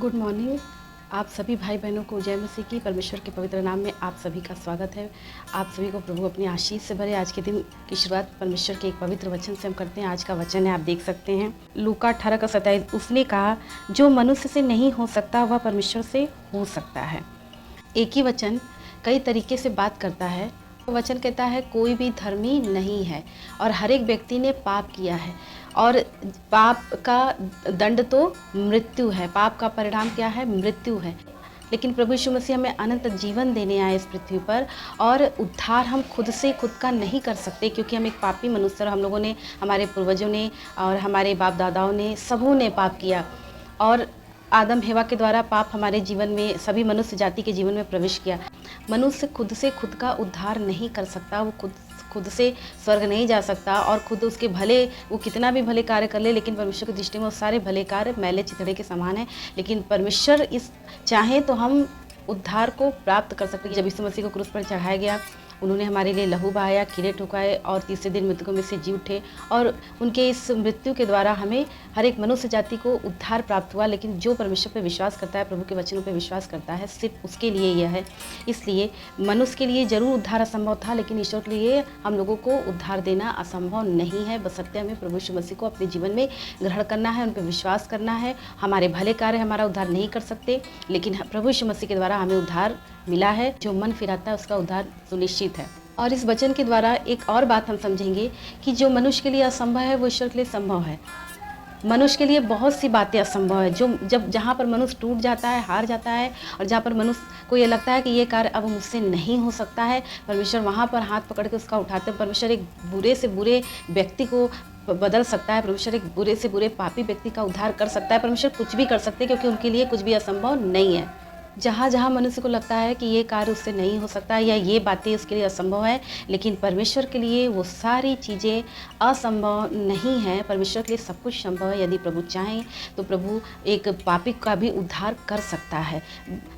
Good morning. आप सभी भाई बहनों को जय मसीह की परमेश्वर के पवित्र नाम में आप सभी का स्वागत है। आप सभी को प्रभु अपनी आशीष से भरे। आज के दिन की शुरुआत परमेश्वर के एक पवित्र वचन से हम करते हैं। आज का वचन है, आप देख सकते हैं, लूका 18:27। उसने कहा, जो मनुष्य से नहीं हो सकता वह परमेश्वर से हो सकता है। एक ही वचन कई तरीके से बात करता है। वचन कहता है, कोई भी धर्मी नहीं है और हर एक व्यक्ति ने पाप किया है और पाप का दंड तो मृत्यु है। पाप का परिणाम क्या है? मृत्यु है। लेकिन प्रभु यीशु मसीह हमें अनंत जीवन देने आए इस पृथ्वी पर, और उद्धार हम खुद से खुद का नहीं कर सकते, क्योंकि हम एक पापी मनुष्य, और हम लोगों ने, हमारे पूर्वजों ने और हमारे बाप दादाओं ने, सबों ने पाप किया और आदम हेवा के द्वारा पाप हमारे जीवन में, सभी मनुष्य जाति के जीवन में प्रवेश किया। मनुष्य खुद से खुद का उद्धार नहीं कर सकता। वो खुद से स्वर्ग नहीं जा सकता, और खुद उसके भले, वो कितना भी भले कार्य कर ले, लेकिन परमेश्वर की दृष्टि में वो सारे भले कार्य मैले चिथड़े के समान है। लेकिन परमेश्वर इस चाहे तो हम उद्धार को प्राप्त कर सकते हैं। जब यीशु मसीह को क्रूस पर चढ़ाया गया, उन्होंने हमारे लिए लहू बहाया, कीड़े ठुकाए और तीसरे दिन मृतकों में से जी उठे, और उनके इस मृत्यु के द्वारा हमें, हर एक मनुष्य जाति को उद्धार प्राप्त हुआ। लेकिन जो परमेश्वर पर विश्वास करता है, प्रभु के वचनों पर विश्वास करता है, सिर्फ उसके लिए यह है। इसलिए मनुष्य के लिए जरूर उद्धार असंभव था, लेकिन ईश्वर के लिए हम लोगों को उद्धार देना असंभव नहीं है। बशर्ते हमें प्रभु यीशु मसीह को अपने जीवन में ग्रहण करना है, उन पर विश्वास करना है। हमारे भले कार्य हमारा उद्धार नहीं कर सकते, लेकिन प्रभु यीशु मसीह के द्वारा हमें उद्धार मिला है। जो मन फिराता है उसका उद्धार सुनिश्चित है। और इस वचन के द्वारा एक और बात हम समझेंगे कि जो मनुष्य के लिए असंभव है वो ईश्वर के लिए संभव है। मनुष्य के लिए बहुत सी बातें असंभव है, जो जहाँ पर मनुष्य टूट जाता है, हार जाता है, और जहाँ पर मनुष्य को ये लगता है कि ये कार्य अब मुझसे नहीं हो सकता है, परमेश्वर वहाँ पर हाथ पकड़ के उसका उठाते हैं। परमेश्वर एक बुरे से बुरे व्यक्ति को बदल सकता है। परमेश्वर एक बुरे से बुरे पापी व्यक्ति का उद्धार कर सकता है। परमेश्वर कुछ भी कर सकते हैं, क्योंकि उनके लिए कुछ भी असंभव नहीं है। जहाँ जहाँ मनुष्य को लगता है कि ये कार्य उससे नहीं हो सकता या ये बातें उसके लिए असंभव है, लेकिन परमेश्वर के लिए वो सारी चीज़ें असंभव नहीं है। परमेश्वर के लिए सब कुछ संभव है। यदि प्रभु चाहें तो प्रभु एक पापी का भी उद्धार कर सकता है,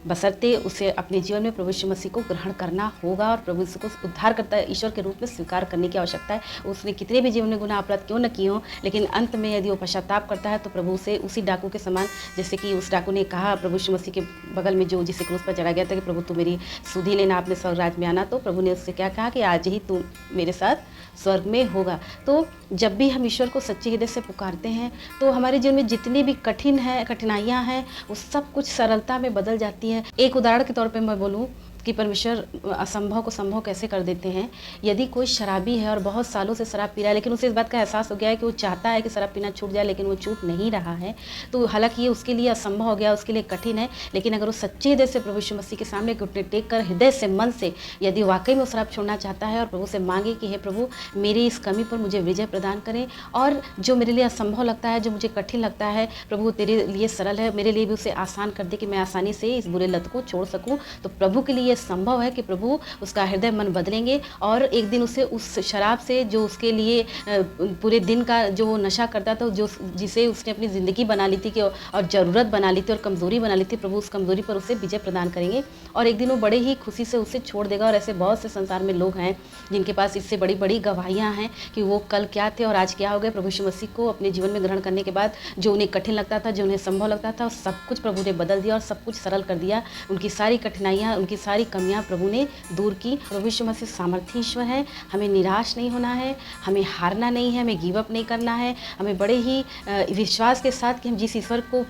बशर्ते उसे अपने जीवन में प्रभु यीशु मसीह को ग्रहण करना होगा और प्रभु यीशु को उद्धार करता है ईश्वर के रूप में स्वीकार करने की आवश्यकता है। उसने कितने भी जीवन में गुनाह अपराध क्यों न किए हों, लेकिन अंत में यदि वो पश्चाताप करता है तो प्रभु से उसी डाकू के समान, जैसे कि उस डाकू ने कहा प्रभु यीशु मसीह के बगल में जो जिसे क्रूस पर चढ़ा गया था कि प्रभु तू मेरी सुधि लेना, आपने स्वर्ग राज्य में आना, तो प्रभु ने उससे क्या कहा कि आज ही तू मेरे साथ स्वर्ग में होगा। तो जब भी हम ईश्वर को सच्चे हृदय से पुकारते हैं तो हमारे जीवन में जितनी भी कठिनाइयाँ हैं वो सब कुछ सरलता में बदल जाती है। एक उदाहरण के तौर पर मैं बोलूँ कि परमेश्वर असंभव को संभव कैसे कर देते हैं। यदि कोई शराबी है और बहुत सालों से शराब पी रहा है, लेकिन उसे इस बात का एहसास हो गया है कि वो चाहता है कि शराब पीना छूट जाए, लेकिन वो छूट नहीं रहा है, तो हालांकि ये उसके लिए असंभव हो गया, उसके लिए कठिन है। लेकिन अगर वो सच्चे हृदय से प्रभु यीशु मसीह के सामने घुटने टेक कर हृदय से, मन से, यदि वाकई में वो शराब छोड़ना चाहता है और प्रभु से मांगे कि हे प्रभु मेरी इस कमी पर मुझे विजय प्रदान करें, और जो मेरे लिए असंभव लगता है, जो मुझे कठिन लगता है, प्रभु तेरे लिए सरल है, मेरे लिए भी उसे आसान कर दे कि मैं आसानी से इस बुरे लत को छोड़ सकूँ, तो प्रभु के लिए संभव है कि प्रभु उसका हृदय मन बदलेंगे और एक दिन उसे उस शराब से, जो उसके लिए पूरे दिन का जो वो नशा करता था, जो जिसे उसने अपनी ज़िंदगी बना ली थी कि और ज़रूरत बना ली थी और कमज़ोरी बना ली थी, प्रभु उस कमज़ोरी पर उसे विजय प्रदान करेंगे और एक दिन वो बड़े ही खुशी से उसे छोड़ देगा। और ऐसे बहुत से संसार में लोग हैं जिनके पास इससे बड़ी बड़ी गवाहियाँ हैं कि वो कल क्या थे और आज क्या हो गए। प्रभु यीशु मसीह को अपने जीवन में ग्रहण करने के बाद जो उन्हें कठिन लगता था, जो उन्हें संभव लगता था, सब कुछ प्रभु ने बदल दिया और सब कुछ सरल कर दिया। उनकी सारी कठिनाइयाँ, उनकी सारी कमियाँ प्रभु ने दूर की। प्रभु यीशु मसीह सामर्थी ईश्वर है। हमें निराश नहीं होना है, हमें हारना नहीं है, हमें गिव अप नहीं करना है। हमें बड़े ही विश्वास के साथ कि हम जिस ईश्वर को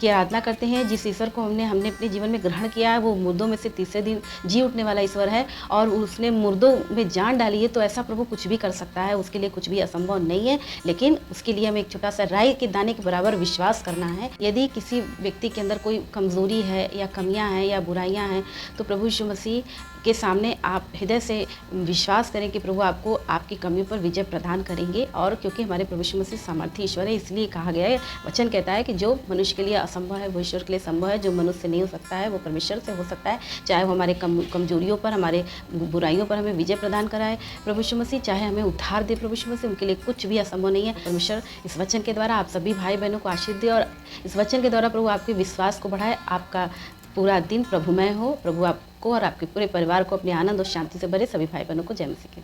की आराधना करते हैं, जिस ईश्वर को हमने अपने जीवन में ग्रहण किया है, वो मुर्दों में से तीसरे दिन जी उठने वाला ईश्वर है और उसने मुर्दों में जान डाली है, तो ऐसा प्रभु कुछ भी कर सकता है। उसके लिए कुछ भी असंभव नहीं है, लेकिन उसके लिए हमें एक छोटा सा राई के दाने के बराबर विश्वास करना है। यदि किसी व्यक्ति के अंदर कोई कमज़ोरी है या कमियां हैं या बुराइयां हैं, तो प्रभु यीशु मसीह के सामने आप हृदय से विश्वास करें कि प्रभु आपको आपकी कमियों पर विजय प्रदान करेंगे। और क्योंकि हमारे प्रभु यीशु मसीह सामर्थी ईश्वर है, इसलिए कहा गया है, वचन कहता है कि जो मनुष्य के लिए असंभव है वो ईश्वर के लिए संभव है। जो मनुष्य से नहीं हो सकता है वो परमेश्वर से हो सकता है। चाहे वो हमारे कमजोरियों पर, हमारे बुराइयों पर हमें विजय प्रदान कराए प्रभु यीशु मसीह, चाहे हमें उद्धार दे प्रभु यीशु मसीह, उनके लिए कुछ भी असंभव नहीं है। परमेश्वर इस वचन के द्वारा आप सभी भाई बहनों को आशीष दे और इस वचन के द्वारा प्रभु आपके विश्वास को बढ़ाए। आपका पूरा दिन प्रभुमय हो। प्रभु आपको और आपके पूरे परिवार को अपने आनंद और शांति से भरे। सभी भाई बहनों को जय मसीह की।